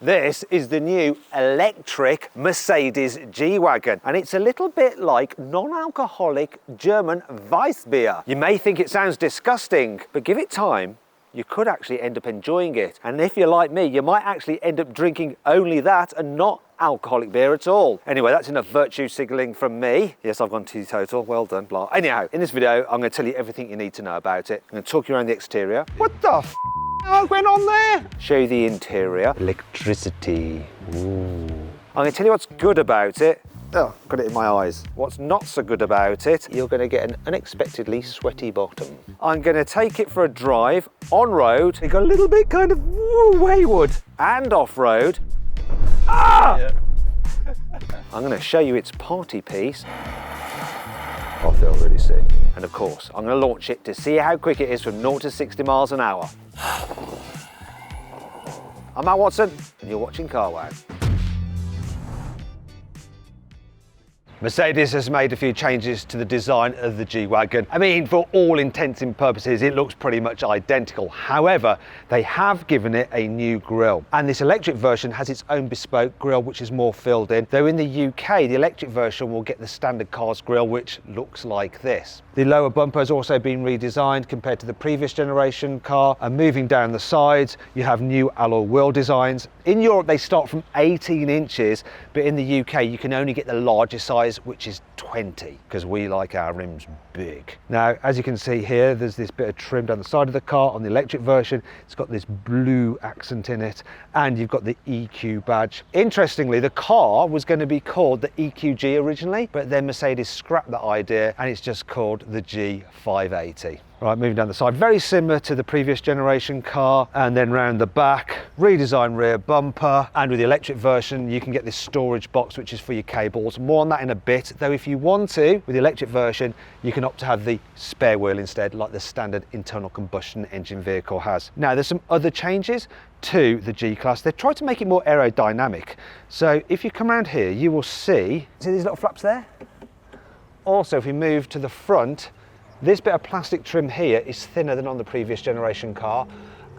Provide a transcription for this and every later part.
This is the new electric Mercedes G-Wagon, and it's a little bit like non-alcoholic German Weissbier. You may think it sounds disgusting, but give it time, you could actually end up enjoying it. And if you're like me, you might actually end up drinking only that and not alcoholic beer at all. Anyway, that's enough virtue signaling from me. Yes, I've gone teetotal, well done, blah. Anyhow, in this video, I'm going to tell you everything you need to know about it. I'm going to talk you around the exterior. What the f*** went on there? Show you the interior. Electricity. Ooh. I'm going to tell you what's good about it. Oh, got it in my eyes. What's not so good about it, you're going to get an unexpectedly sweaty bottom. I'm going to take it for a drive on road. It got a little bit kind of wayward and off road. Ah! Yeah. I'm going to show you its party piece. I feel really sick. And of course, I'm going to launch it to see how quick it is from 0 to 60 miles an hour. I'm Matt Watson, and you're watching Carwow. Mercedes has made a few changes to the design of the G-Wagon. I mean, for all intents and purposes, it looks pretty much identical. However, they have given it a new grille. And this electric version has its own bespoke grille, which is more filled in. Though in the UK, the electric version will get the standard cars grille, which looks like this. The lower bumper has also been redesigned compared to the previous generation car. And moving down the sides, you have new alloy wheel designs. In Europe, they start from 18 inches, but in the UK, you can only get the largest size, which is 20, because we like our rims big. Now, as you can see here, there's this bit of trim down the side of the car. On the electric version, it's got this blue accent in it, and you've got the EQ badge. Interestingly, the car was going to be called the EQG originally, but then Mercedes scrapped that idea, and it's just called the G580. Right, moving down the side, very similar to the previous generation car, and then round the back, redesigned rear bumper, and with the electric version, you can get this storage box, which is for your cables. More on that in a bit, though if you want to, with the electric version, you can opt to have the spare wheel instead, like the standard internal combustion engine vehicle has. Now, there's some other changes to the G-Class. They've tried to make it more aerodynamic. So if you come around here, you will see these little flaps there? Also, if we move to the front, this bit of plastic trim here is thinner than on the previous generation car.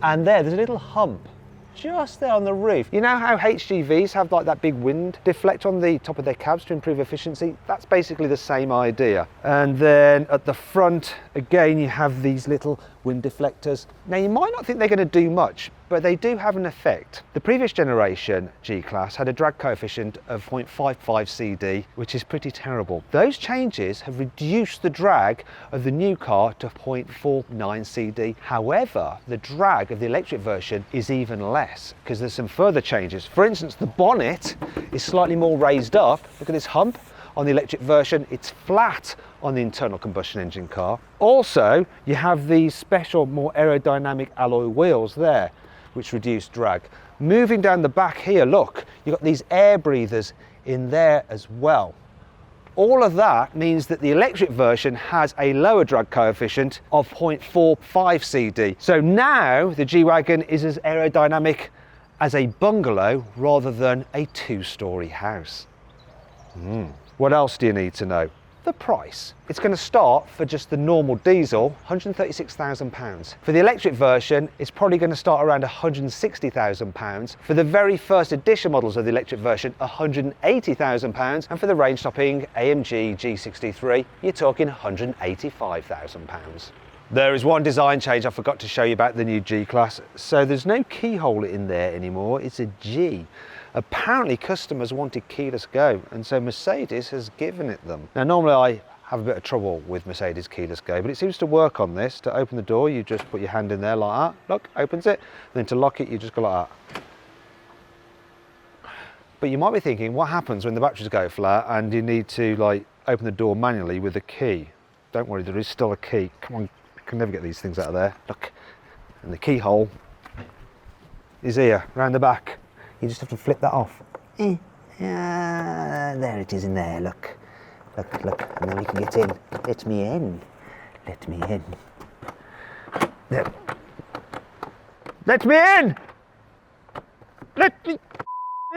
And there's a little hump just there on the roof. You know how HGVs have like that big wind deflect on the top of their cabs to improve efficiency? That's basically the same idea. And then at the front, again, you have these little wind deflectors. Now, you might not think they're going to do much, but they do have an effect. The previous generation G-Class had a drag coefficient of 0.55 CD, which is pretty terrible. Those changes have reduced the drag of the new car to 0.49 CD. However, the drag of the electric version is even less, because there's some further changes. For instance, the bonnet is slightly more raised up. Look at this hump. On the electric version, it's flat on the internal combustion engine car. Also, you have these special, more aerodynamic alloy wheels there, which reduce drag. Moving down the back here, look, you've got these air breathers in there as well. All of that means that the electric version has a lower drag coefficient of 0.45 CD. So now the G-Wagon is as aerodynamic as a bungalow rather than a two-story house. What else do you need to know? The price. It's going to start for just the normal diesel, £136,000. For the electric version, it's probably going to start around £160,000. For the very first edition models of the electric version, £180,000. And for the range-topping AMG G63, you're talking £185,000. There is one design change I forgot to show you about the new G-Class. So there's no keyhole in there anymore, it's a G. Apparently customers wanted keyless go, and so Mercedes has given it them. Now, normally I have a bit of trouble with Mercedes keyless go, but it seems to work on this. To open the door, you just put your hand in there like that. Look, opens it. And then to lock it, you just go like that. But you might be thinking, what happens when the batteries go flat and you need to like open the door manually with a key? Don't worry, there is still a key. Come on, I can never get these things out of there. Look, and the keyhole is here, round the back. You just have to flip that off. There it is in there, look. Look, and then we can get in. Let me in. Let me in. There. Let me in! Let me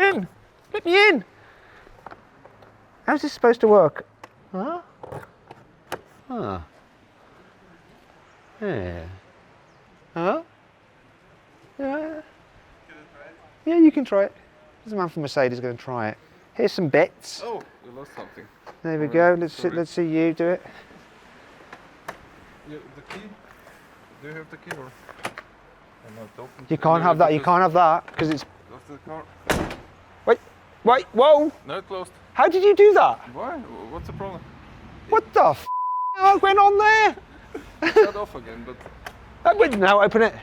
in! Let me in! How's this supposed to work? Huh? Huh. Yeah. Huh? Yeah. Yeah, you can try it. There's a man from Mercedes going to try it. Here's some bits. Oh, you lost something. There we go. Let's see you do it. The key? Do you have the key or? You can't have that. You can't have that because it's. Lost the car. Wait, whoa! No, it closed. How did you do that? Why? What's the problem? What the f? What went on there? Shut off again, but. Now open it.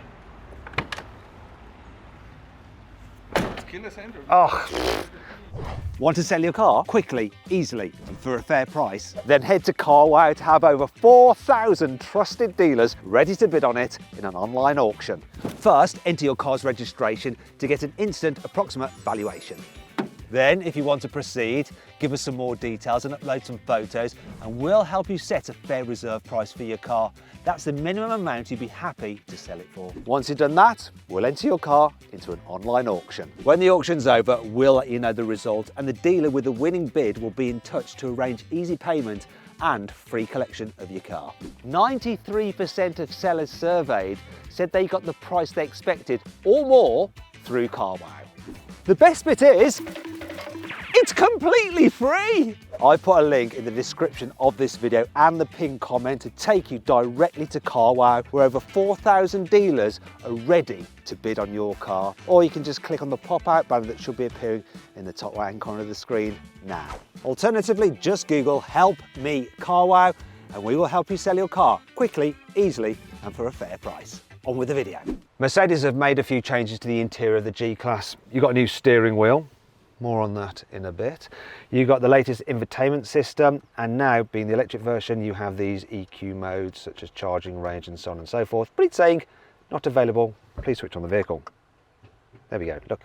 It's keyless entry. Oh. Want to sell your car quickly, easily, and for a fair price? Then head to Carwow to have over 4,000 trusted dealers ready to bid on it in an online auction. First, enter your car's registration to get an instant approximate valuation. Then, if you want to proceed, give us some more details and upload some photos, and we'll help you set a fair reserve price for your car. That's the minimum amount you'd be happy to sell it for. Once you've done that, we'll enter your car into an online auction. When the auction's over, we'll let you know the result, and the dealer with the winning bid will be in touch to arrange easy payment and free collection of your car. 93% of sellers surveyed said they got the price they expected or more through Carwow. The best bit is, it's completely free! I put a link in the description of this video and the pinned comment to take you directly to Carwow, where over 4,000 dealers are ready to bid on your car. Or you can just click on the pop-out banner that should be appearing in the top right-hand corner of the screen now. Alternatively, just Google "Help Me Carwow" and we will help you sell your car quickly, easily, and for a fair price. On with the video. Mercedes have made a few changes to the interior of the G-Class. You've got a new steering wheel. More on that in a bit. You got the latest infotainment system, and now being the electric version, you have these EQ modes such as charging range and so on and so forth. But it's saying not available. Please switch on the vehicle. There we go. Look.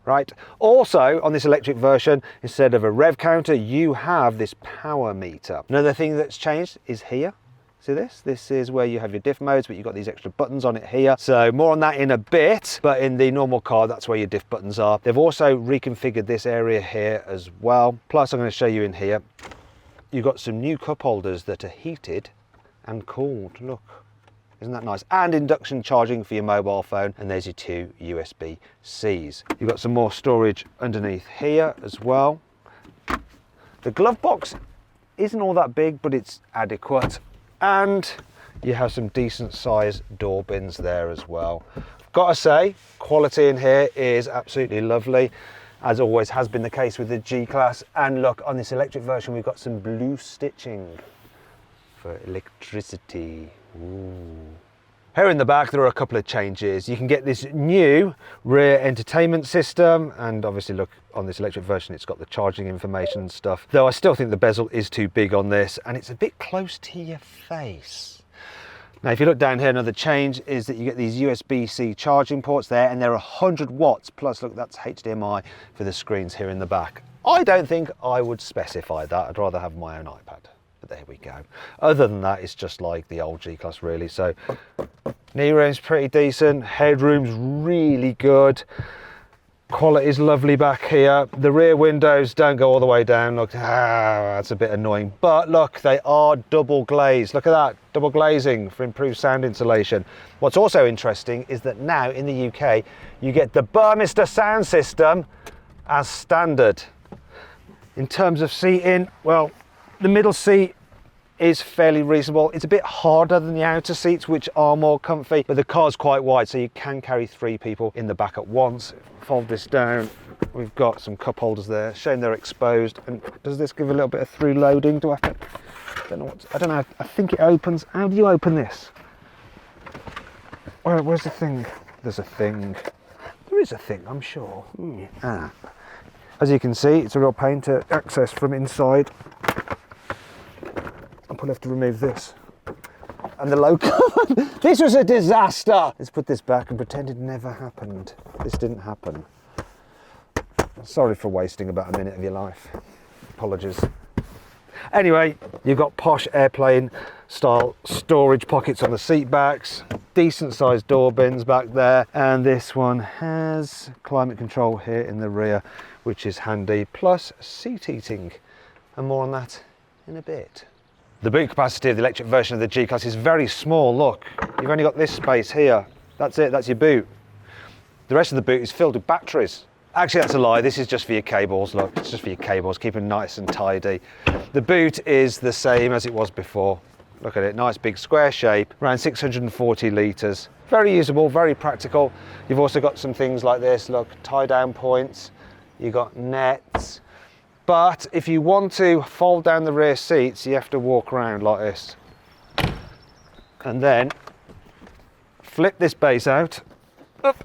Right. Also, on this electric version, instead of a rev counter, you have this power meter. Another thing that's changed is here. See this? This is where you have your diff modes, but you've got these extra buttons on it here. So more on that in a bit, but in the normal car, that's where your diff buttons are. They've also reconfigured this area here as well. Plus, I'm going to show you in here, you've got some new cup holders that are heated and cooled. Look, isn't that nice? And induction charging for your mobile phone. And there's your two USB-Cs. You've got some more storage underneath here as well. The glove box isn't all that big, but it's adequate. And you have some decent sized door bins there as well. Gotta say, quality in here is absolutely lovely, as always has been the case with the G-Class. And look, on this electric version, we've got some blue stitching for electricity. Ooh. Here in the back, there are a couple of changes. You can get this new rear entertainment system, and obviously look, on this electric version, it's got the charging information and stuff. Though I still think the bezel is too big on this, and it's a bit close to your face. Now, if you look down here, another change is that you get these USB-C charging ports there, and they're 100 watts, plus look, that's HDMI for the screens here in the back. I don't think I would specify that. I'd rather have my own iPad. But there we go. Other than that, it's just like the old G-Class really. So knee room's pretty decent, headroom's really good, quality's lovely back here. The rear windows don't go all the way down. Look, that's a bit annoying, but look, they are double glazed. Look at that, double glazing for improved sound insulation. What's also interesting is that now in the UK you get the Burmester sound system as standard. In terms of seating, well, the middle seat is fairly reasonable. It's a bit harder than the outer seats, which are more comfy, but the car's quite wide, so you can carry 3 people in the back at once. Fold this down, we've got some cup holders there. Shame they're exposed. And does this give a little bit of through loading? Do I have to, I don't know, I think it opens. How do you open this? Where's the thing? There's a thing. There is a thing, I'm sure. As you can see, it's a real pain to access from inside. I'll probably have to remove this. And the logo. This was a disaster. Let's put this back and pretend it never happened. This didn't happen. Sorry for wasting about a minute of your life. Apologies. Anyway, you've got posh airplane style storage pockets on the seat backs, decent sized door bins back there, and this one has climate control here in the rear, which is handy, plus seat heating, and more on that in a bit. The boot capacity of the electric version of the G-Class is very small. Look, you've only got this space here. That's it, that's your boot. The rest of the boot is filled with batteries. Actually, that's a lie. This is just for your cables. Look, it's just for your cables. Keep them nice and tidy. The boot is the same as it was before. Look at it, nice big square shape, around 640 litres. Very usable, very practical. You've also got some things like this, look, tie down points. You've got nets. But if you want to fold down the rear seats, you have to walk around like this. And then flip this base out. Up.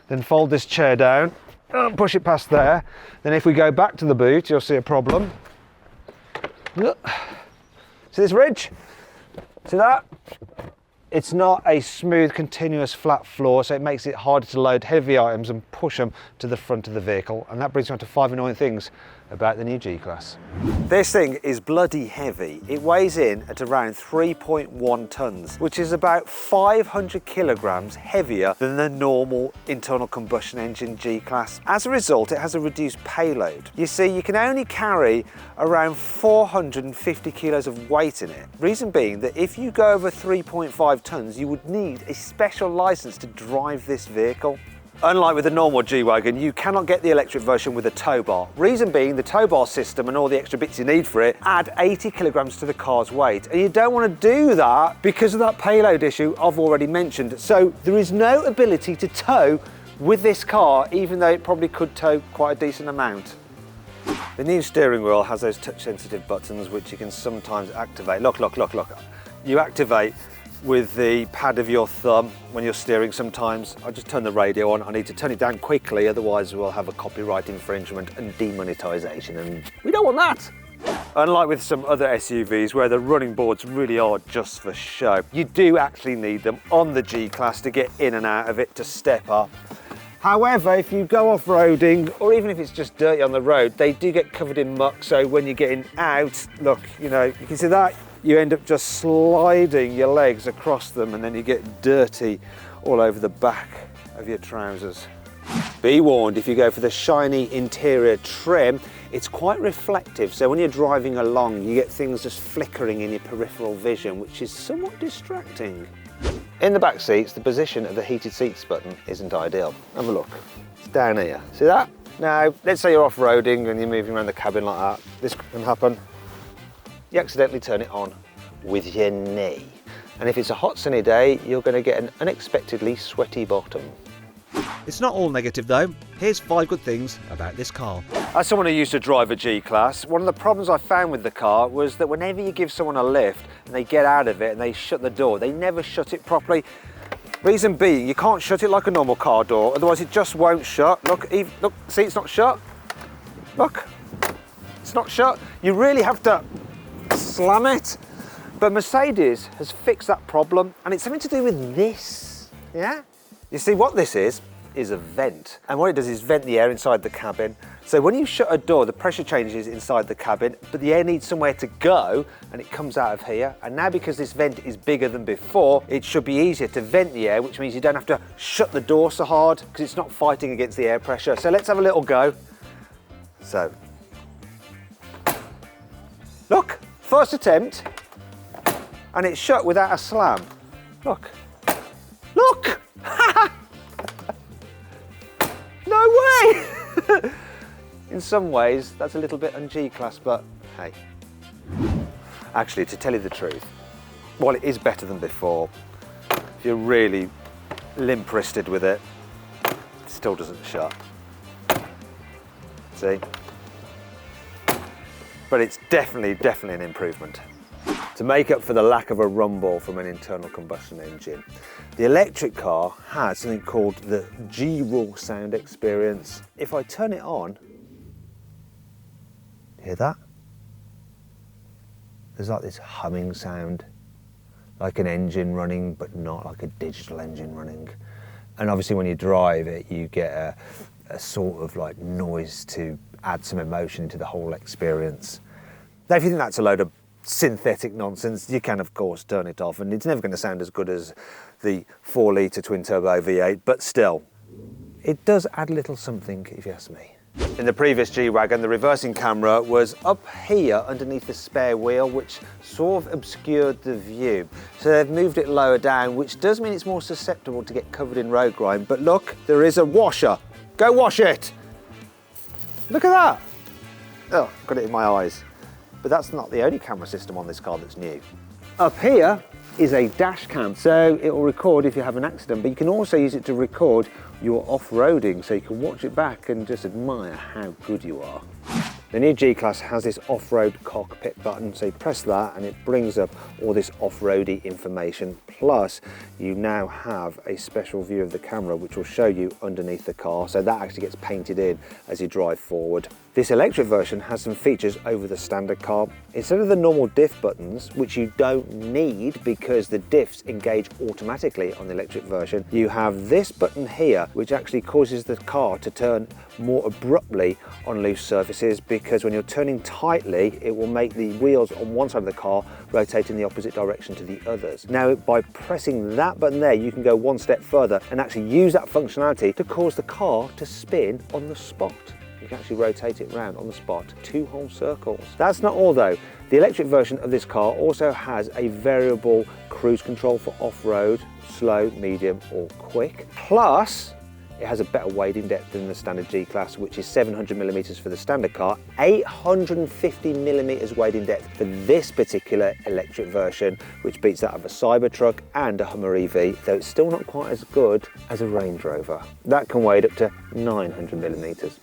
Then fold this chair down. Push it past there. Then if we go back to the boot, you'll see a problem. Look. See this ridge? See that? It's not a smooth, continuous, flat floor, so it makes it harder to load heavy items and push them to the front of the vehicle. And that brings me on to 5 annoying things about the new G-Class. This thing is bloody heavy. It weighs in at around 3.1 tons, which is about 500 kilograms heavier than the normal internal combustion engine G-Class. As a result, it has a reduced payload. You see, you can only carry around 450 kilos of weight in it. Reason being that if you go over 3.5 tons, you would need a special license to drive this vehicle. Unlike with the normal G-Wagon, you cannot get the electric version with a tow bar. Reason being, the tow bar system and all the extra bits you need for it add 80 kilograms to the car's weight. And you don't want to do that because of that payload issue I've already mentioned. So there is no ability to tow with this car, even though it probably could tow quite a decent amount. The new steering wheel has those touch-sensitive buttons which you can sometimes activate. Look, look, look, look. You activate with the pad of your thumb when you're steering sometimes. I just turn the radio on. I need to turn it down quickly, otherwise we'll have a copyright infringement and demonetisation, and we don't want that. Unlike with some other SUVs where the running boards really are just for show, you do actually need them on the G-Class to get in and out of it, to step up. However, if you go off-roading, or even if it's just dirty on the road, they do get covered in muck, so when you're getting out, look, you know, you can see that, you end up just sliding your legs across them and then you get dirty all over the back of your trousers. Be warned, if you go for the shiny interior trim, it's quite reflective, so when you're driving along, you get things just flickering in your peripheral vision, which is somewhat distracting. In the back seats, the position of the heated seats button isn't ideal. Have a look, it's down here, see that? Now, let's say you're off-roading and you're moving around the cabin like that, this can happen. You accidentally turn it on with your knee. And if it's a hot sunny day, you're going to get an unexpectedly sweaty bottom. It's not all negative though. Here's 5 good things about this car. As someone who used to drive a G-Class, one of the problems I found with the car was that whenever you give someone a lift and they get out of it and they shut the door, they never shut it properly. Reason being, you can't shut it like a normal car door, otherwise it just won't shut. Look, look, see, it's not shut. Look, it's not shut. You really have to slam it. But Mercedes has fixed that problem, and it's something to do with this, yeah? You see, what this is a vent. And what it does is vent the air inside the cabin. So when you shut a door, the pressure changes inside the cabin, but the air needs somewhere to go, and it comes out of here. And now because this vent is bigger than before, it should be easier to vent the air, which means you don't have to shut the door so hard, because it's not fighting against the air pressure. So let's have a little go. So, look, first attempt. And it's shut without a slam. Look. Look! No way! In some ways, that's a little bit un-G-Class, but hey. Actually, to tell you the truth, while it is better than before, if you're really limp-wristed with it, it still doesn't shut. See? But it's definitely an improvement. To make up for the lack of a rumble from an internal combustion engine, the electric car has something called the G-Raw sound experience. If I turn it on, hear that? There's like this humming sound, like an engine running, but not like a digital engine running. And obviously when you drive it, you get a sort of like noise to add some emotion into the whole experience. Now, if you think that's a load of synthetic nonsense, you can of course turn it off, and it's never going to sound as good as the 4-litre twin turbo V8, but still, it does add a little something if you ask me. In the previous G-Wagon, the reversing camera was up here underneath the spare wheel, which sort of obscured the view. So they've moved it lower down, which does mean it's more susceptible to get covered in road grime. But look, there is a washer. Go wash it. Look at that. Oh, got it in my eyes. But that's not the only camera system on this car that's new. Up here is a dash cam, so it will record if you have an accident, but you can also use it to record your off-roading, so you can watch it back and just admire how good you are. The new G-Class has this off-road cockpit button, so you press that and it brings up all this off-roady information. Plus, you now have a special view of the camera which will show you underneath the car, so that actually gets painted in as you drive forward. This electric version has some features over the standard car. Instead of the normal diff buttons, which you don't need because the diffs engage automatically on the electric version, you have this button here which actually causes the car to turn more abruptly on loose surfaces, because when you're turning tightly it will make the wheels on one side of the car rotate in the opposite direction to the others. Now by pressing that button there, you can go one step further and actually use that functionality to cause the car to spin on the spot. You can actually rotate it round on the spot, 2 whole circles. That's not all though. The electric version of this car also has a variable cruise control for off-road, slow, medium or quick. Plus, it has a better wading depth than the standard G-Class, which is 700mm for the standard car, 850mm wading depth for this particular electric version, which beats that of a Cybertruck and a Hummer EV, though it's still not quite as good as a Range Rover. That can wade up to 900mm.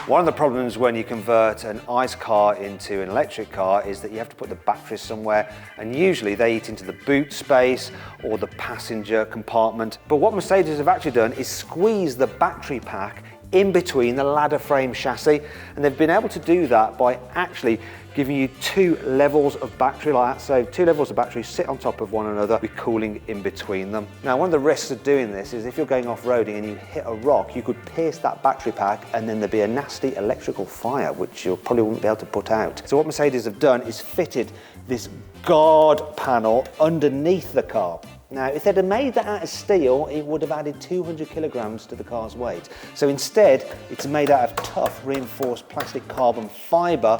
One of the problems when you convert an ICE car into an electric car is that you have to put the batteries somewhere, and usually they eat into the boot space or the passenger compartment. But what Mercedes have actually done is squeeze the battery pack in between the ladder frame chassis, and they've been able to do that by actually giving you 2 levels of battery like that. So 2 levels of battery sit on top of one another with cooling in between them. Now one of the risks of doing this is if you're going off-roading and you hit a rock, you could pierce that battery pack and then there'd be a nasty electrical fire which you probably wouldn't be able to put out. So what Mercedes have done is fitted this guard panel underneath the car. Now, if they'd have made that out of steel, it would have added 200 kilograms to the car's weight. So instead, it's made out of tough, reinforced plastic carbon fibre,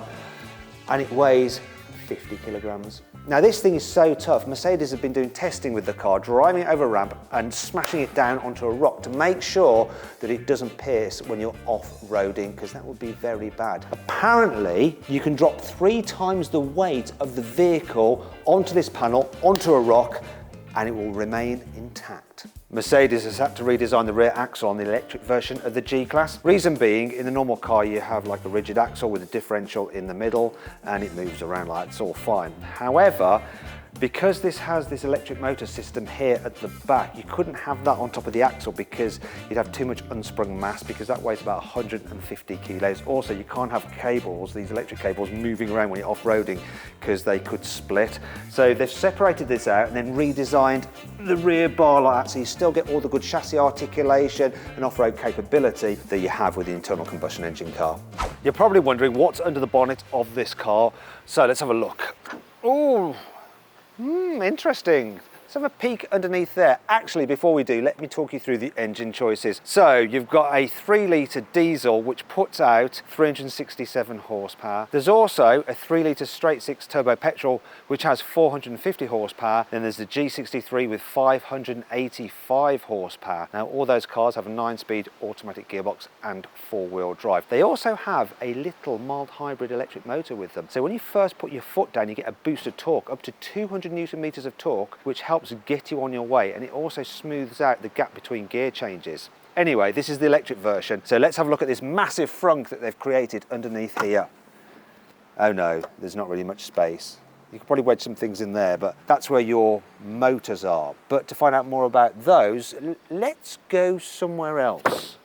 and it weighs 50 kilograms. Now, this thing is so tough, Mercedes have been doing testing with the car, driving it over a ramp and smashing it down onto a rock to make sure that it doesn't pierce when you're off-roading, because that would be very bad. Apparently, you can drop 3 times the weight of the vehicle onto this panel, onto a rock, and it will remain intact. Mercedes has had to redesign the rear axle on the electric version of the G-Class. Reason being, in the normal car you have like a rigid axle with a differential in the middle and it moves around like it's all fine. However, because this has this electric motor system here at the back, you couldn't have that on top of the axle because you'd have too much unsprung mass, because that weighs about 150 kilos. Also, you can't have cables, these electric cables, moving around when you're off-roading because they could split. So they've separated this out and then redesigned the rear bar like that, so you still get all the good chassis articulation and off-road capability that you have with the internal combustion engine car. You're probably wondering what's under the bonnet of this car, so let's have a look. Ooh. Interesting. Let's have a peek underneath there. Actually, before we do, let me talk you through the engine choices. So you've got a 3-litre diesel which puts out 367 horsepower. There's also a 3-litre straight-six turbo petrol which has 450 horsepower. Then there's the G63 with 585 horsepower. Now all those cars have a 9-speed automatic gearbox and 4-wheel drive. They also have a little mild hybrid electric motor with them. So when you first put your foot down, you get a boost of torque, up to 200 Newton meters of torque, which helps get you on your way, and it also smooths out the gap between gear changes. Anyway, this is the electric version, so let's have a look at this massive frunk that they've created underneath here. Oh no, there's not really much space. You could probably wedge some things in there, but that's where your motors are. But to find out more about those, let's go somewhere else.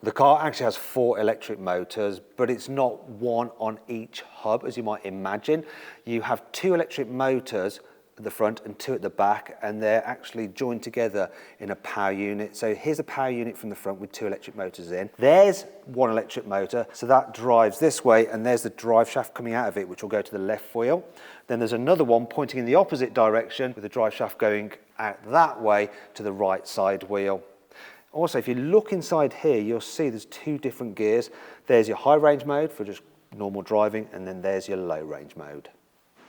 The car actually has 4 electric motors, but it's not one on each hub, as you might imagine. You have 2 electric motors at the front and 2 at the back, and they're actually joined together in a power unit. So here's a power unit from the front with 2 electric motors in. There's 1 electric motor, so that drives this way, and there's the drive shaft coming out of it, which will go to the left wheel. Then there's another one pointing in the opposite direction with the drive shaft going out that way to the right side wheel. Also, if you look inside here, you'll see there's two different gears. There's your high range mode for just normal driving, and then there's your low range mode.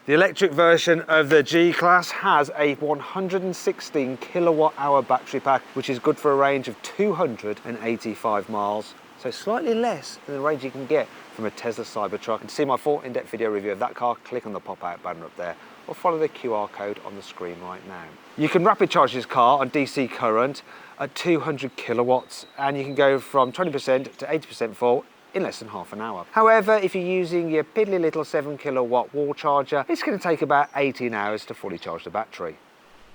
The electric version of the G-Class has a 116 kilowatt hour battery pack, which is good for a range of 285 miles. So slightly less than the range you can get from a Tesla Cybertruck. And to see my full in-depth video review of that car, click on the pop-out banner up there, or follow the QR code on the screen right now. You can rapid charge this car on DC current at 200 kilowatts, and you can go from 20% to 80% full in less than half an hour. However, if you're using your piddly little 7 kilowatt wall charger, it's going to take about 18 hours to fully charge the battery.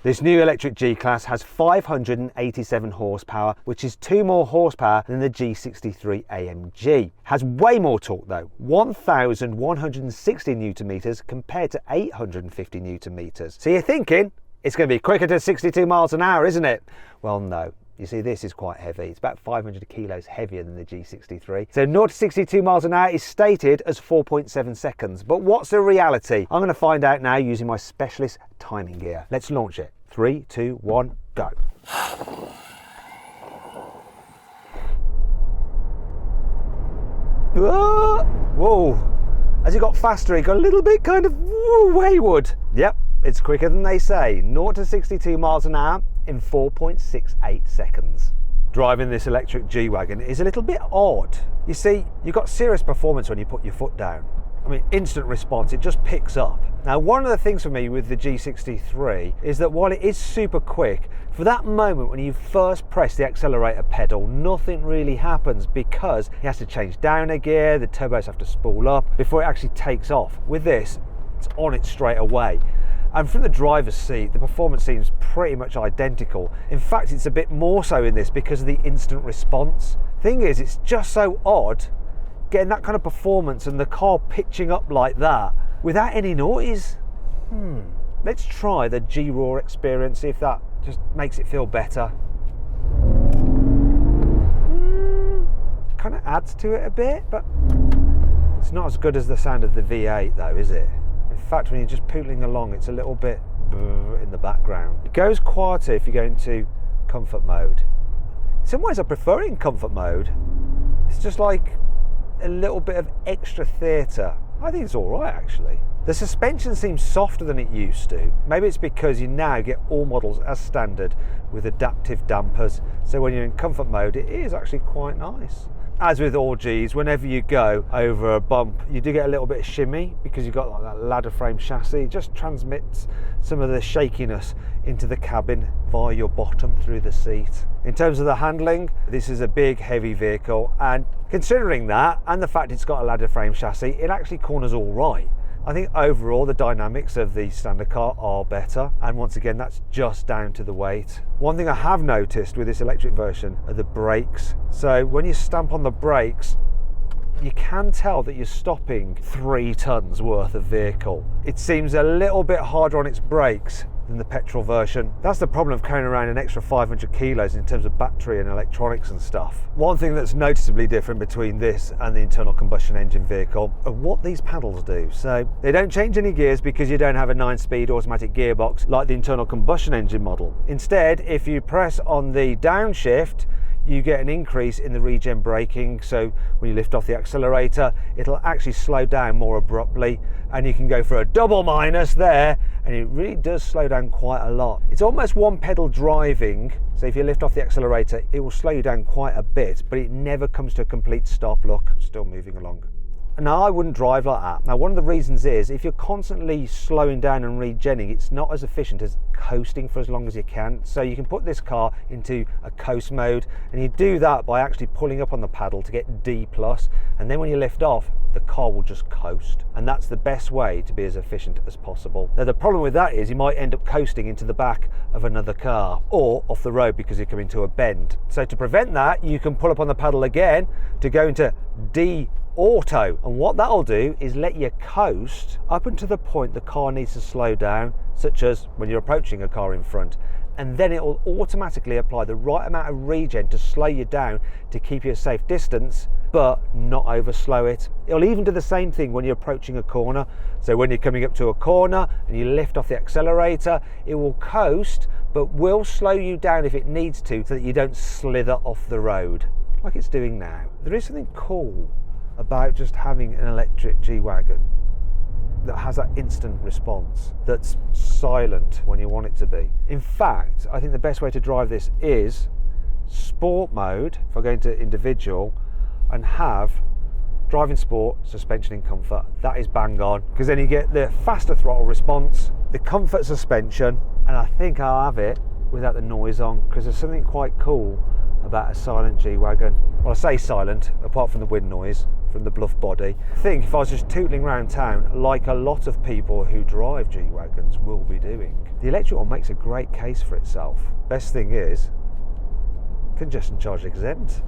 This new electric G-Class has 587 horsepower, which is 2 more horsepower than the G63 AMG. Has way more torque though, 1,160 newton meters compared to 850 newton meters. So you're thinking, it's going to be quicker to 62 miles an hour, isn't it? Well, no. You see, this is quite heavy. It's about 500 kilos heavier than the G63. So 0 to 62 miles an hour is stated as 4.7 seconds. But what's the reality? I'm going to find out now using my specialist timing gear. Let's launch it. 3, 2, 1, go. Whoa. As it got faster, it got a little bit kind of wayward. Yep, it's quicker than they say. 0 to 62 miles an hour in 4.68 seconds. Driving this electric G-Wagon is a little bit odd. You see, you've got serious performance when you put your foot down. I mean, instant response, it just picks up. Now, one of the things for me with the G63 is that while it is super quick, for that moment when you first press the accelerator pedal, nothing really happens because it has to change down a gear, the turbos have to spool up before it actually takes off. With this, it's on it straight away. And from the driver's seat, the performance seems pretty much identical. In fact, it's a bit more so in this because of the instant response. Thing is, it's just so odd getting that kind of performance and the car pitching up like that without any noise. Let's try the G-Roar experience, see if that just makes it feel better. Kind of adds to it a bit, but it's not as good as the sound of the V8 though, is it? In fact, when you're just pootling along, it's a little bit in the background. It goes quieter if you go into comfort mode. In some ways I prefer it in comfort mode. It's just like a little bit of extra theatre. I think it's all right actually. The suspension seems softer than it used to. Maybe it's because you now get all models as standard with adaptive dampers. So when you're in comfort mode, it is actually quite nice. As with all Gs, whenever you go over a bump, you do get a little bit of shimmy because you've got like that ladder frame chassis. It just transmits some of the shakiness into the cabin via your bottom through the seat. In terms of the handling, this is a big, heavy vehicle, and considering that and the fact it's got a ladder frame chassis, it actually corners all right. I think overall the dynamics of the standard car are better, and once again that's just down to the weight. One thing I have noticed with this electric version are the brakes. So when you stamp on the brakes, you can tell that you're stopping 3 tons worth of vehicle. It seems a little bit harder on its brakes than the petrol version. That's the problem of carrying around an extra 500 kilos in terms of battery and electronics and stuff. One thing that's noticeably different between this and the internal combustion engine vehicle are what these paddles do. So they don't change any gears because you don't have a 9-speed automatic gearbox like the internal combustion engine model. Instead, if you press on the downshift, you get an increase in the regen braking. So when you lift off the accelerator, it'll actually slow down more abruptly, and you can go for a double minus there, and it really does slow down quite a lot. It's almost one pedal driving, so if you lift off the accelerator, it will slow you down quite a bit, but it never comes to a complete stop. Look, still moving along. Now, I wouldn't drive like that. Now, one of the reasons is if you're constantly slowing down and regenning, it's not as efficient as coasting for as long as you can. So you can put this car into a coast mode, and you do that by actually pulling up on the paddle to get D+, and then when you lift off, the car will just coast. And that's the best way to be as efficient as possible. Now, the problem with that is you might end up coasting into the back of another car or off the road because you come into a bend. So to prevent that, you can pull up on the paddle again to go into D Auto, and what that'll do is let you coast up until the point the car needs to slow down, such as when you're approaching a car in front. and then it will automatically apply the right amount of regen to slow you down to keep you at a safe distance, but not overslow it. It'll even do the same thing when you're approaching a corner. So when you're coming up to a corner and you lift off the accelerator, it will coast, but will slow you down if it needs to, so that you don't slither off the road like it's doing now. There is something cool about just having an electric G-Wagon that has that instant response, that's silent when you want it to be. In fact, I think the best way to drive this is sport mode, if I go into individual, and have driving sport, suspension in comfort. That is bang on, because then you get the faster throttle response, the comfort suspension, and I think I'll have it without the noise on, because there's something quite cool about a silent G-Wagon. Well, I say silent, apart from the wind noise from the bluff body. I think if I was just tootling around town, like a lot of people who drive G-Wagons will be doing, the electric one makes a great case for itself. Best thing is, congestion charge exempt.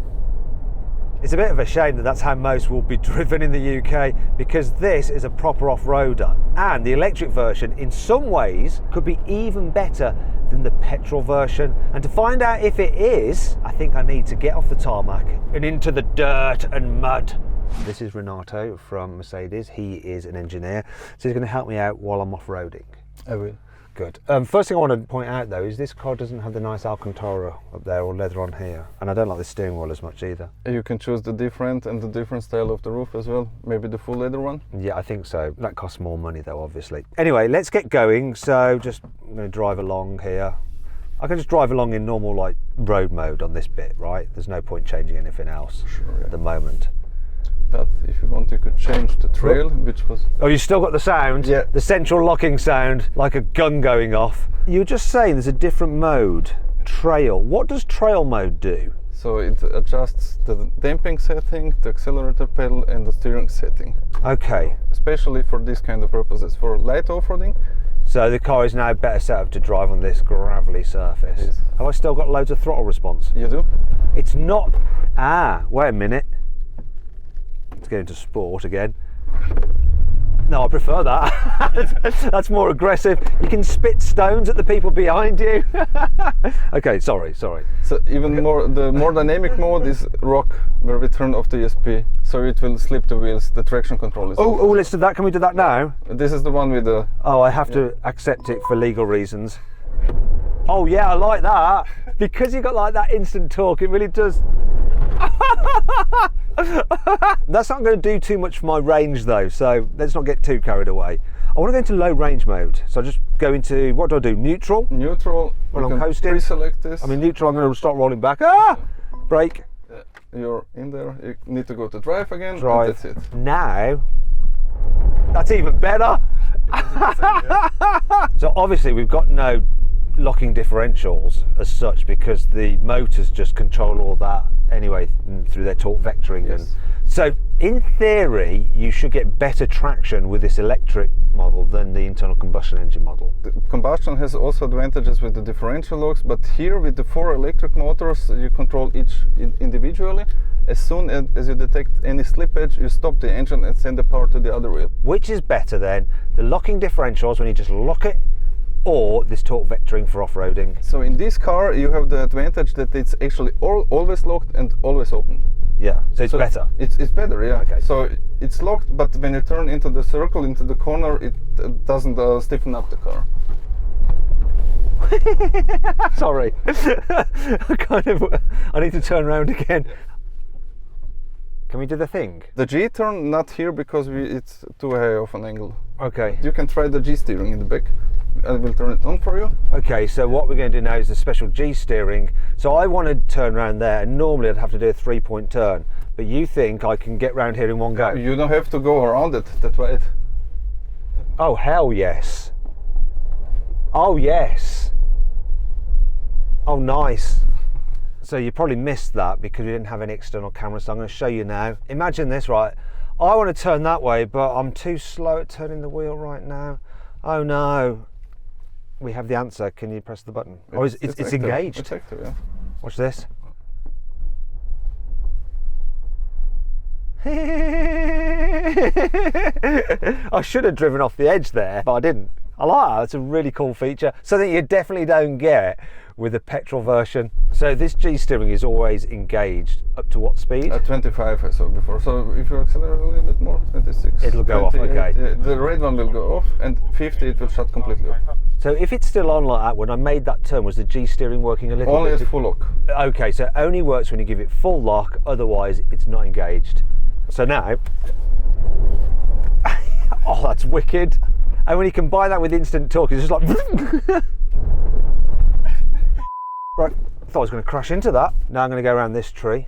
It's a bit of a shame that that's how most will be driven in the UK, because this is a proper off-roader, and the electric version in some ways could be even better than the petrol version. And to find out if it is, I think I need to get off the tarmac and into the dirt and mud. This is Renato from Mercedes. He is an engineer, so he's going to help me out while I'm off-roading. I will. Good. First thing I want to point out though is this car doesn't have the nice Alcantara up there or leather on here, and I don't like the steering wheel as much either. You can choose the different style of the roof as well. Maybe the full leather one. Yeah, I think so. That costs more money though, obviously. Anyway, let's get going. So just I'm going to drive along here. I can just drive along in normal like road mode on this bit, right? There's no point changing anything else at the moment. But if you want, you could change the trail, which was... Oh, you still got the sound? Yeah. The central locking sound, like a gun going off. You were just saying there's a different mode, trail. What does trail mode do? So it adjusts the damping setting, the accelerator pedal and the steering setting. Okay. Especially for this kind of purposes, for light off-roading. So the car is now better set up to drive on this gravelly surface. Yes. Have I still got loads of throttle response? You do? It's not... wait a minute. Let's get into sport again. No, I prefer that. That's more aggressive. You can spit stones at the people behind you. Okay, sorry. So even more, the more dynamic mode is rock, where we turn off the ESP, so it will slip the wheels. The traction control is. Oh, let's do that. Can we do that now? This is the one with the. Oh, I have to accept it for legal reasons. Oh yeah, I like that, because you got like that instant torque. It really does. That's not going to do too much for my range though, so let's not get too carried away. I want to go into low range mode, so I just go into, what do I do, neutral? Neutral. When I'm coasting. Pre-select this. I'm in neutral, I'm going to start rolling back. Brake. You're in there, you need to go to drive again, Drive. and that's it. Now, that's even better. So obviously we've got no locking differentials as such, because the motors just control all that anyway through their torque vectoring. Yes. And so in theory you should get better traction with this electric model than the internal combustion engine model. The combustion has also advantages with the differential locks, but here with the 4 electric motors you control each individually. As soon as you detect any slippage, you stop the engine and send the power to the other wheel. Which is better then, the locking differentials when you just lock it, or this torque vectoring for off-roading? So in this car you have the advantage that it's actually always locked and always open. Yeah, so it's better. It's better, yeah. Okay. So it's locked, but when you turn into the circle, into the corner, it doesn't stiffen up the car. Sorry. I need to turn around again. Can we do the thing? The G turn, not here, because it's too high of an angle. Okay. You can try the G steering in the back. I will turn it on for you. Okay, so what we're going to do now is the special G steering. So I want to turn around there, and normally I'd have to do a 3-point turn, but you think I can get round here in one go? You don't have to go around it, that's right. Oh, hell yes. Oh, yes. Oh, nice. So you probably missed that because we didn't have any external camera, so I'm going to show you now. Imagine this, right? I want to turn that way, but I'm too slow at turning the wheel right now. Oh no. We have the answer. Can you press the button? It's active. engaged. It's active, yeah. Watch this. I should have driven off the edge there, but I didn't. I like that. It's a really cool feature. Something you definitely don't get with the petrol version. So this G steering is always engaged up to what speed? At 25 I saw before. So if you accelerate a little bit more, 26. It'll go off, okay. Yeah, the red one will go off, and 50 it will shut completely off. So if it's still on like that, when I made that turn, was the G steering working a little Only bit? at full lock. Okay, so it only works when you give it full lock, otherwise it's not engaged. So now, oh, that's wicked. And when you combine that with instant torque, it's just like, right, I thought I was going to crash into that. Now I'm going to go around this tree.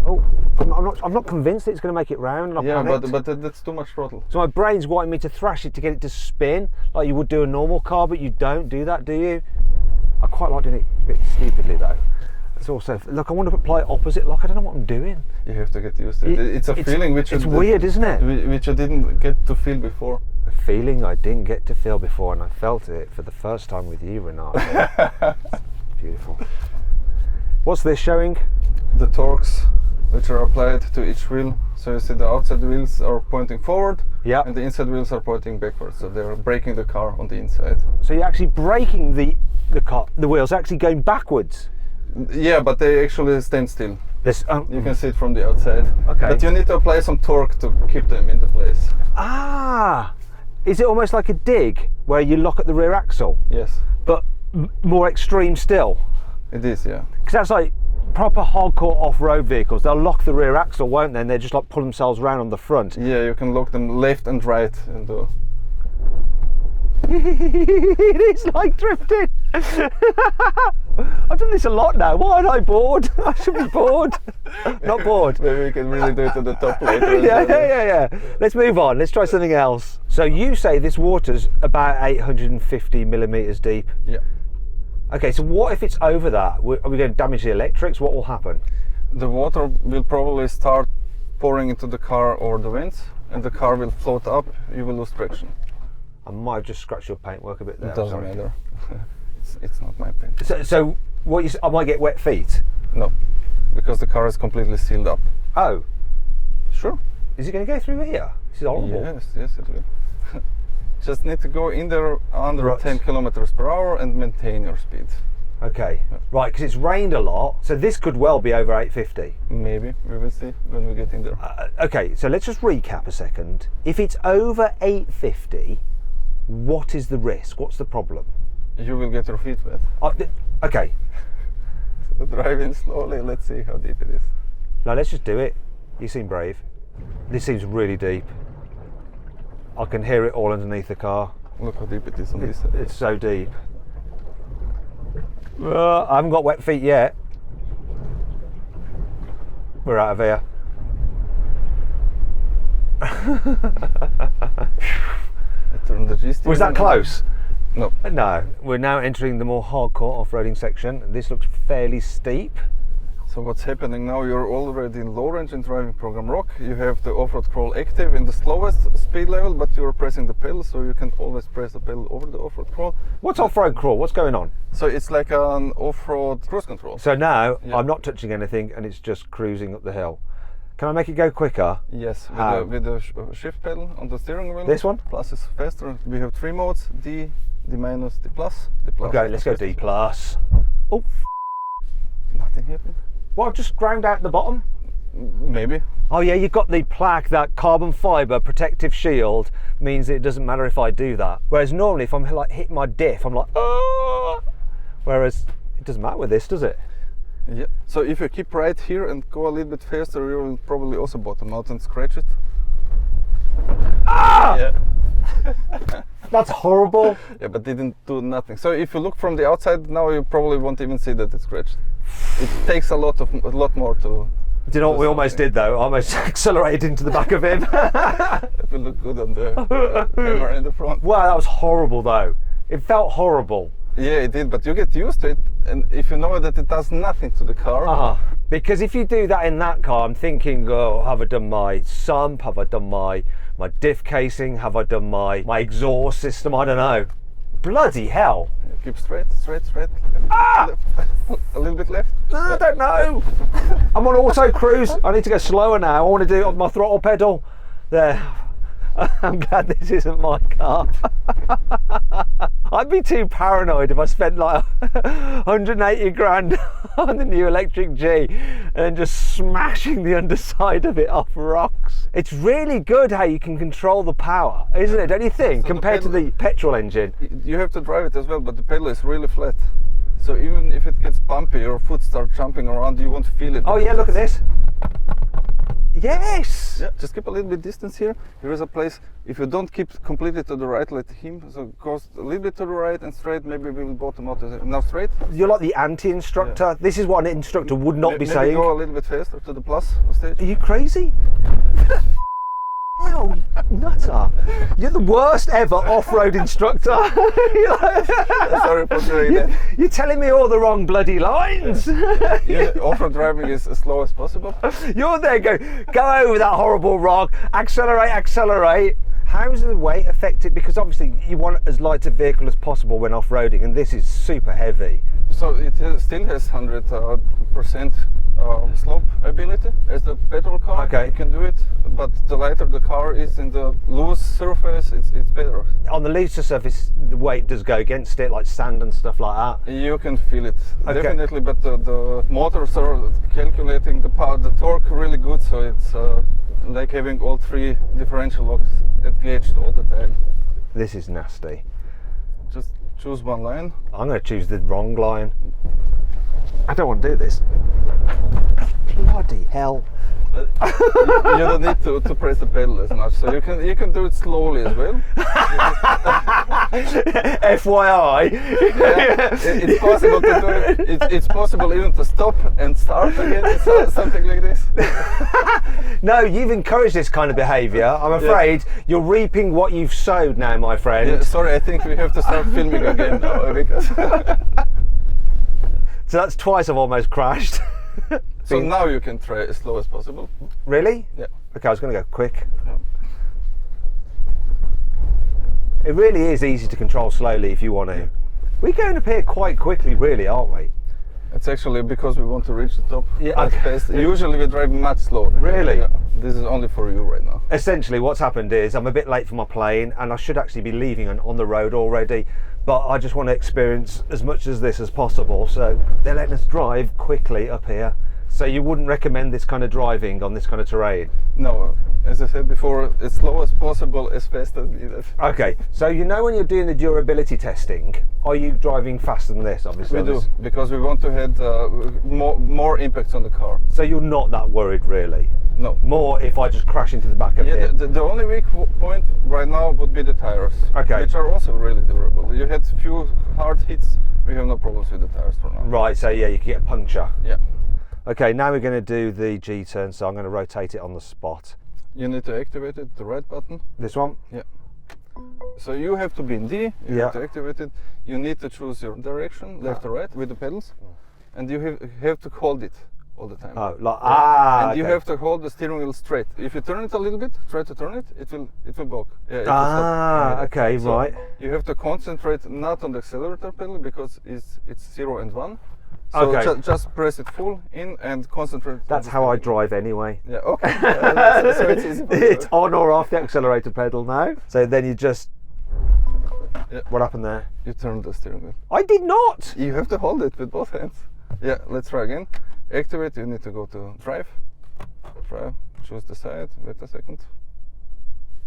Oh, I'm not convinced it's going to make it round. Yeah, but that's too much throttle. So my brain's wanting me to thrash it to get it to spin, like you would do a normal car, but you don't do that, do you? I quite like doing it a bit stupidly though. It's also, look, I want to apply opposite lock. I don't know what I'm doing. You have to get used to it. It's a feeling which it's weird, isn't it? Which I didn't get to feel before. A feeling I didn't get to feel before, and I felt it for the first time with you, Renata. Beautiful. What's this showing? The torques which are applied to each wheel. So you see the outside wheels are pointing forward, Yeah. and the inside wheels are pointing backwards. So they're braking the car on the inside. So you're actually braking the wheels, actually going backwards. Yeah, but they actually stand still. This, You can see it from the outside. Okay. But you need to apply some torque to keep them into place. Ah, is it almost like a dig where you lock at the rear axle, Yes, but more extreme still? it is, yeah. Because that's like proper hardcore off-road vehicles. They'll lock the rear axle, won't they? And they just like pull themselves around on the front. Yeah, you can lock them left and right. And It is like drifting. I've done this a lot now. Why am I bored? I should be bored. Not bored. maybe we can really do it at the top later. Yeah. Let's move on. Let's try something else. So you say this water's about 850 millimeters deep. Yeah. Okay, so what if it's over that? Are we going to damage the electrics? What will happen? The water will probably start pouring into the car over the vents, and the car will float up. You will lose traction. I might have just scratched your paintwork a bit there. It doesn't sorry. matter. it's not my paint. So what I might get wet feet? No, because the car is completely sealed up. Oh, Sure. is it going to go through here? This is horrible. Yes, it will. Just need to go in there under Right. 10 kilometers per hour and maintain your speed. Okay, right, because it's rained a lot, so this could well be over 850. Maybe, we will see when we get in there. Okay, so let's just recap a second. If it's over 850, what is the risk? What's the problem? You will get your feet wet. Okay, So drive in slowly, let's see how deep it is. now let's just do it. You seem brave. This seems really deep. I can hear it all underneath the car. Look how deep it is on this side. It's so deep. I haven't got wet feet yet. We're out of here. I turned the G-steering. Was that close? No. No. We're now entering the more hardcore off-roading section. This looks fairly steep. So what's happening now, you're already in low range in driving program Rock. You have the off-road crawl active in the slowest speed level, but you're pressing the pedal, so you can always press the pedal over the off-road crawl. What's off-road crawl? What's going on? So it's like an off-road cruise control. So now Yeah. I'm not touching anything and it's just cruising up the hill. Can I make it go quicker? Yes, How? with the shift pedal on the steering wheel. This one? Plus is faster. We have 3 modes: D, D minus, D plus. D plus. Okay, let's go D plus. Oh, Nothing happened. well, I've just ground out the bottom. Maybe. Oh yeah, you've got the plaque, that carbon fibre protective shield means it doesn't matter if I do that. Whereas normally if I'm like hitting my diff, I'm like, oh. Whereas it doesn't matter with this, does it? Yeah. So if you keep right here and go a little bit faster, you will probably also bottom out and scratch it. Ah! Yeah. That's horrible. Yeah, but didn't do nothing. So if you look from the outside now, you probably won't even see that it's scratched. It takes a lot more to. Do you know what we almost something. did though? I almost accelerated into the back of him. It will look good on the camera in the front. Wow, that was horrible though. It felt horrible. Yeah, it did, but you get used to it, and if you know that it does nothing to the car. Because if you do that in that car, I'm thinking, oh, have I done my sump? Have I done my diff casing? Have I done my exhaust system? I don't know. Bloody hell. Keep straight. Ah! Left. A little bit left. I don't know. I'm on auto cruise. I need to go slower now. I want to do it on my throttle pedal. There. I'm glad this isn't my car. I'd be too paranoid if I spent like 180 grand on the new electric G and just smashing the underside of it off rocks. It's really good how you can control the power, isn't it? Don't you think? So compared to the petrol engine. You have to drive it as well, but the pedal is really flat. So even if it gets bumpy, your foot starts jumping around, you won't feel it. Oh yeah, look at this. Yes! Yeah, just keep a little bit distance here. Here is a place, if you don't keep completely to the right, let him, so goes a little bit to the right and straight, maybe we will bottom out. Now straight. You're like the anti-instructor. Yeah. This is what an instructor would not be maybe saying. Go a little bit faster to the plus stage. Are you crazy? Hell, nutter. You're the worst ever off-road instructor. Sorry for doing that. You're telling me all the wrong bloody lines. Yeah, off-road driving is as slow as possible. You're there go over that horrible rock, accelerate, accelerate. How does the weight affect it? Because obviously you want as light a vehicle as possible when off-roading, and this is super heavy. So it still has 100% slope ability as the petrol car. Okay. You can do it, but the lighter the car is in the loose surface, it's better. On the looser surface, the weight does go against it, like sand and stuff like that. You can feel it, Okay. definitely, but the motors are calculating the power, the torque really good, so it's like having all three differential locks engaged all the time. This is nasty. Just choose one line. I'm going to choose the wrong line. I don't want to do this. Bloody hell. You don't need to press the pedal as much, so you can do it slowly as well. FYI. Yeah, it's possible to do it. It's possible even to stop and start again, something like this. No, you've encouraged this kind of behaviour. I'm afraid you're reaping what you've sowed now, my friend. Yeah, sorry, I think we have to start filming again now because. So that's twice I've almost crashed. So now you can try as slow as possible. Really? Yeah. Okay, I was going to go quick. Yeah. It really is easy to control slowly if you want to. We're going up here quite quickly, really, aren't we? It's actually because we want to reach the top. Yeah, quite okay. fast. Usually we drive much slower. Really? Yeah. This is only for you right now. Essentially, what's happened is I'm a bit late for my plane, and I should actually be leaving on the road already. But I just want to experience as much of this as possible. So they're letting us drive quickly up here. So you wouldn't recommend this kind of driving on this kind of terrain? No, as I said before, as slow as possible, as fast as needed. Okay, so you know when you're doing the durability testing, are you driving faster than this, obviously? We do, because we want to have more impacts on the car. So you're not that worried, really? No. More if I just crash into the back of it? The only weak point right now would be the tires, Okay. which are also really durable. You had few hard hits, we have no problems with the tires for now. Right, so yeah, you can get a puncture. Yeah. Okay, now we're going to do the G-turn, so I'm going to rotate it on the spot. You need to activate it, the right button. This one? Yeah. So you have to be in D, you have to activate it. You need to choose your direction, left or right, with the pedals. And you have to hold it all the time. Oh, like, And you okay. have to hold the steering wheel straight. If you turn it a little bit, try to turn it, it will block. Yeah, it will stop. Okay, So right. You have to concentrate not on the accelerator pedal because it's 0 and 1. So Okay. just press it full in and concentrate. That's how I drive anyway. Yeah, okay. So it's easy for you. It's on or off the accelerator pedal now. So then you just... Yeah. What happened there? You turn the steering wheel. I did not! You have to hold it with both hands. Yeah, let's try again. Activate, you need to go to drive. Drive, choose the side, wait a second.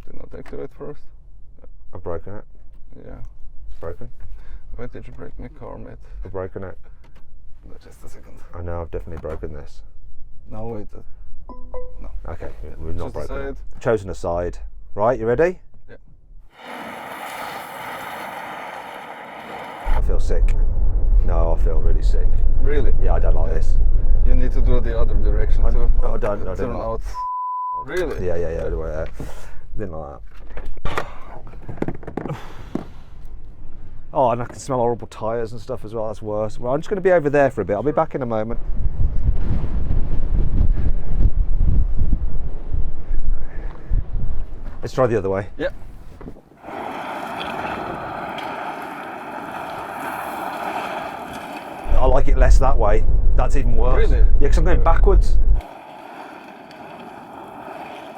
Do not activate first. I've broken it. Yeah. It's broken. Why did you break my car, mate? I've broken it. No, just a second. I know I've definitely broken this. No, wait. No. Okay, we've not Choose the broken it. side. Chosen a side. Right, you ready? Yeah. I feel sick. No, I feel really sick. Really? Yeah, I don't like this. You need to do the other direction too. I don't Turn like out. Really? Yeah, anyway, didn't like that. Oh, and I can smell horrible tyres and stuff as well, that's worse. Well, I'm just going to be over there for a bit. I'll be back in a moment. Let's try the other way. Yeah. I like it less that way. That's even worse. Really? Yeah, because I'm going backwards.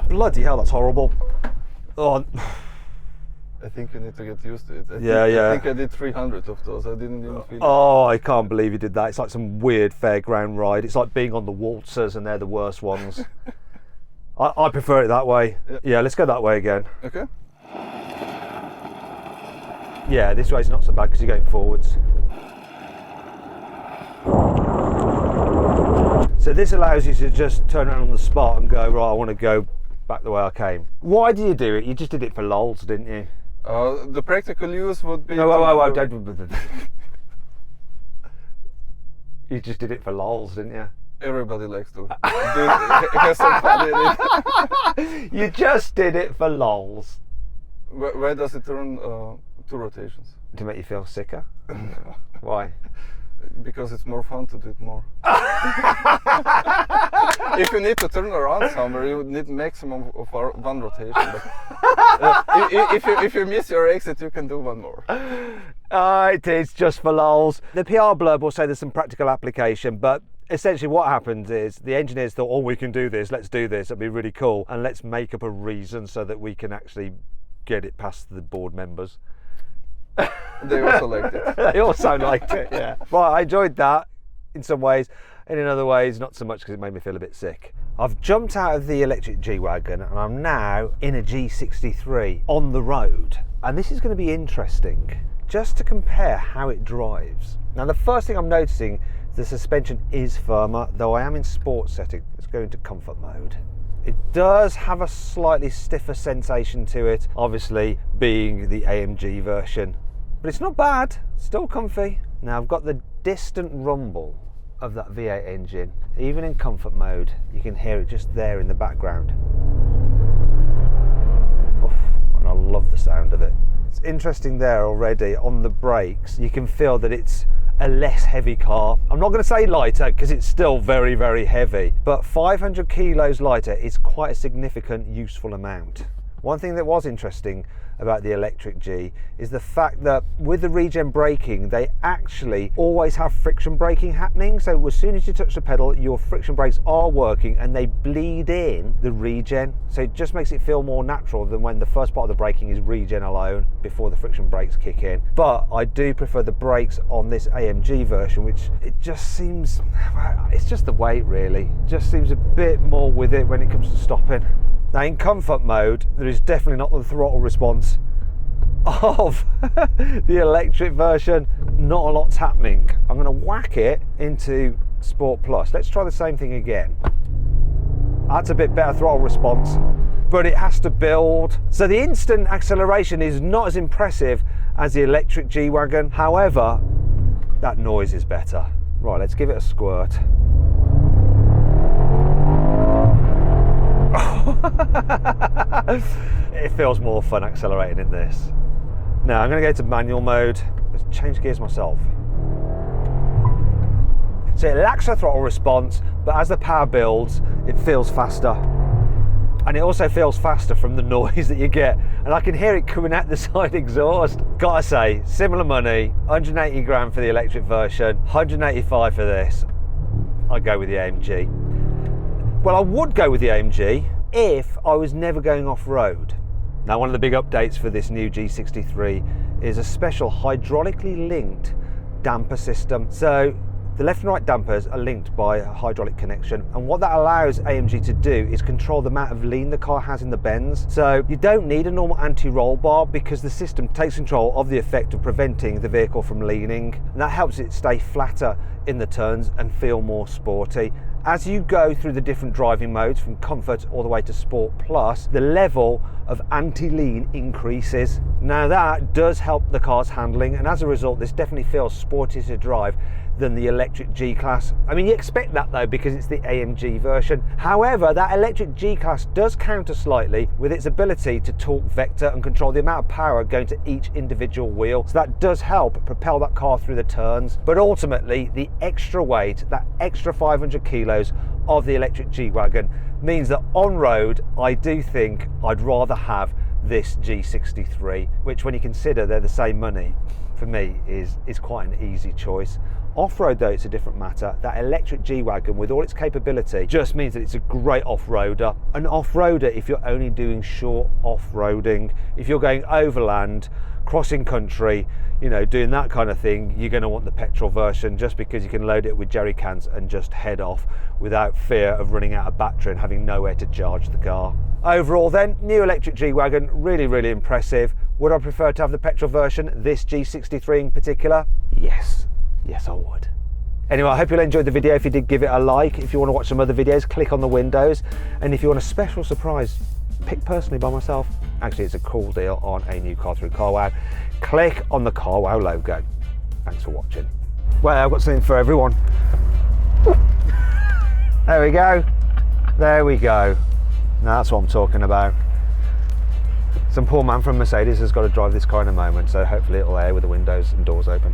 Bloody hell, that's horrible. Oh, I think you need to get used to it. Yeah. I think I did 300 of those. I didn't even feel it. oh, I can't believe you did that. It's like some weird fairground ride. It's like being on the waltzers, and they're the worst ones. I prefer it that way. Yeah, let's go that way again. Okay. Yeah, this way's not so bad because you're going forwards. So this allows you to just turn around on the spot and go, right, I want to go back the way I came. Why did you do it? You just did it for lols, didn't you? The practical use would be... No, whoa, don't. You just did it for lols, didn't you? Everybody likes to have some fun in it. You just did it for lols. Why does it turn 2 rotations? To make you feel sicker? Why? Because it's more fun to do it more. If you need to turn around somewhere, you need maximum of 1 rotation. But, if you miss your exit, you can do 1 more. It is just for lols. The PR blurb will say there's some practical application, but essentially what happens is the engineers thought, oh, we can do this, let's do this, it'll be really cool, and let's make up a reason so that we can actually get it past the board members. They also liked it. They also liked it, yeah. Right, I enjoyed that in some ways, and in other ways not so much because it made me feel a bit sick. I've jumped out of the electric G-Wagon and I'm now in a G63 on the road, and this is going to be interesting just to compare how it drives. Now the first thing I'm noticing is the suspension is firmer, though I am in sport setting. Let's go into comfort mode. It does have a slightly stiffer sensation to it, obviously being the AMG version, but it's not bad, still comfy. Now I've got the distant rumble of that V8 engine. Even in comfort mode, you can hear it just there in the background. Oof, and I love the sound of it. It's interesting there already on the brakes. You can feel that it's a less heavy car. I'm not going to say lighter because it's still very, very heavy, but 500 kilos lighter is quite a significant useful amount. One thing that was interesting about the electric G is the fact that with the regen braking, they actually always have friction braking happening. So as soon as you touch the pedal, your friction brakes are working and they bleed in the regen. So it just makes it feel more natural than when the first part of the braking is regen alone before the friction brakes kick in. But I do prefer the brakes on this AMG version, which it just seems, it's just the weight really. It just seems a bit more with it when it comes to stopping. Now in comfort mode, there is definitely not the throttle response of the electric version. Not a lot's happening. I'm going to whack it into Sport Plus. Let's try the same thing again. That's a bit better throttle response, but it has to build. So the instant acceleration is not as impressive as the electric G-Wagon. However, that noise is better. Right, let's give it a squirt. It feels more fun accelerating in this. Now I'm going to go to manual mode. Let's change gears myself. So it lacks a throttle response, but as the power builds, it feels faster. And it also feels faster from the noise that you get. And I can hear it coming out the side exhaust. Gotta say, similar money, 180 grand for the electric version, 185 for this. I'd go with the AMG. Well, I would go with the AMG if I was never going off-road. Now, one of the big updates for this new G63 is a special hydraulically linked damper system. So the left and right dampers are linked by a hydraulic connection, and what that allows AMG to do is control the amount of lean the car has in the bends. So you don't need a normal anti-roll bar because the system takes control of the effect of preventing the vehicle from leaning, and that helps it stay flatter in the turns and feel more sporty. As you go through the different driving modes from comfort all the way to Sport Plus, the level of anti-lean increases. Now that does help the car's handling, and as a result this definitely feels sportier to drive than the electric G-Class. I mean, you expect that though because it's the AMG version. However, that electric G-Class does counter slightly with its ability to torque vector and control the amount of power going to each individual wheel. So that does help propel that car through the turns. But ultimately, the extra weight, that extra 500 kilos of the electric G-Wagon means that on road, I do think I'd rather have this G63, which when you consider they're the same money, for me is quite an easy choice. Off-road though, it's a different matter. That electric G-Wagon with all its capability just means that it's a great off-roader. An off-roader if you're only doing short off-roading. If you're going overland, crossing country, you know, doing that kind of thing, you're going to want the petrol version just because you can load it with jerry cans and just head off without fear of running out of battery and having nowhere to charge the car. Overall then, new electric G-Wagon, really impressive. Would I prefer to have the petrol version, this G63 in particular? Yes I would. Anyway, I hope you enjoyed the video. If you did, give it a like. If you want to watch some other videos, click on the windows. And if you want a special surprise picked personally by myself, actually it's a cool deal on a new car through Carwow, click on the Carwow logo. Thanks for watching. Well, I've got something for everyone. There we go. There we go. Now that's what I'm talking about. Some poor man from Mercedes has got to drive this car in a moment, so hopefully it'll air with the windows and doors open.